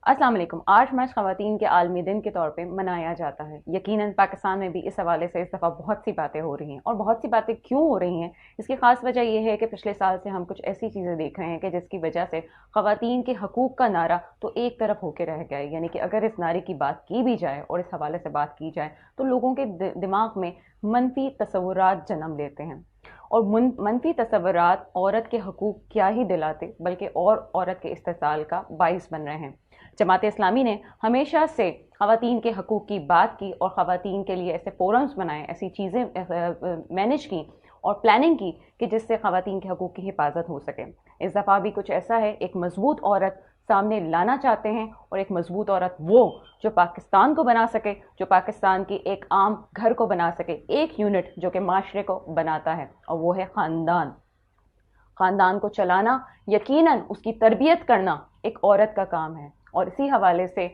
अस्सलाम वालेकुम। 8 मार्च ख़वातीन के आलमी दिन के तौर पे मनाया जाता है। यकीनन पाकिस्तान में भी इस हवाले से इस दफ़ा बहुत सी बातें हो रही हैं, और बहुत सी बातें क्यों हो रही हैं, इसकी ख़ास वजह यह है कि पिछले साल से हम कुछ ऐसी चीज़ें देख रहे हैं कि जिसकी वजह से ख़वातीन के हकूक़ का नारा तो एक तरफ होकर रह गया है। यानी कि अगर इस नारे की बात की भी जाए और इस हवाले से बात की जाए तो लोगों के दिमाग में मनफी तसव्वुरात जन्म लेते हैं, और मनफी तसव्वुरात औरत के हकूक़ क्या ही दिलाते बल्कि और औरत के इस्तेसाल का बाइस बन रहे हैं। जमात इस्लामी ने हमेशा से ख़वातीन के हकूक़ की बात की और ख़वातीन के लिए ऐसे फोरम्स बनाए, ऐसी चीज़ें मैनेज की और प्लानिंग की कि जिससे ख़वातीन के हकूक़ की हिफाजत हो सके। इस दफ़ा भी कुछ ऐसा है, एक मज़बूत औरत सामने लाना चाहते हैं, और एक मज़बूत औरत वो जो पाकिस्तान को बना सके, जो पाकिस्तान की एक आम घर को बना सके, एक यूनिट जो कि माशरे को बनाता है, और वो है ख़ानदान। ख़ानदान को चलाना, यकीनन उसकी तरबियत करना एक औरत का काम है, और इसी हवाले से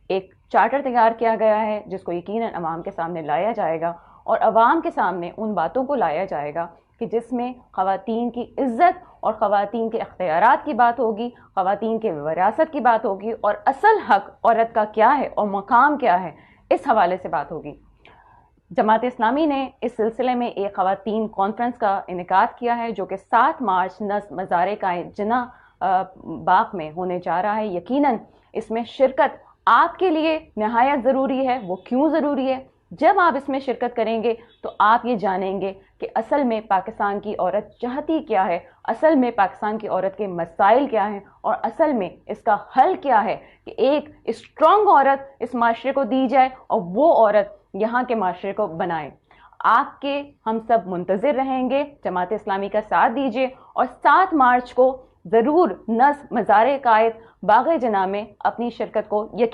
एक चार्टर तैयार किया गया है जिसको यकीनन अवाम के सामने लाया जाएगा, और अवाम के सामने उन बातों को लाया जाएगा कि जिसमें ख़वातीन की इज़्ज़त और ख़वातीन के इख्तियारात की बात होगी, ख़वातीन के विरासत की बात होगी, और असल हक औरत का क्या है और मकाम क्या है, इस हवाले से बात होगी। जमात इस्लामी ने इस सिलसिले में एक ख़वातीन कॉन्फ्रेंस का इनेकाद किया है जो कि 7 मार्च मज़ार-ए-जिन्ना बाग में होने जा रहा है। यकीनन इसमें शिरकत आपके लिए नहायत ज़रूरी है। वो क्यों ज़रूरी है? जब आप इसमें शिरकत करेंगे तो आप ये जानेंगे कि असल में पाकिस्तान की औरत चाहती क्या है, असल में पाकिस्तान की औरत के मसाइल क्या हैं, और असल में इसका हल क्या है कि एक स्ट्रॉन्ग औरत इस माशरे को दी जाए और वो औरत यहाँ के माशरे को बनाए। आपके हम सब मुंतज़िर रहेंगे, जमात इस्लामी का साथ दीजिए, और 7 मार्च को ज़रूर मज़ार-ए-कायद बाग-ए-जिन्ना में अपनी शिरकत को यकीन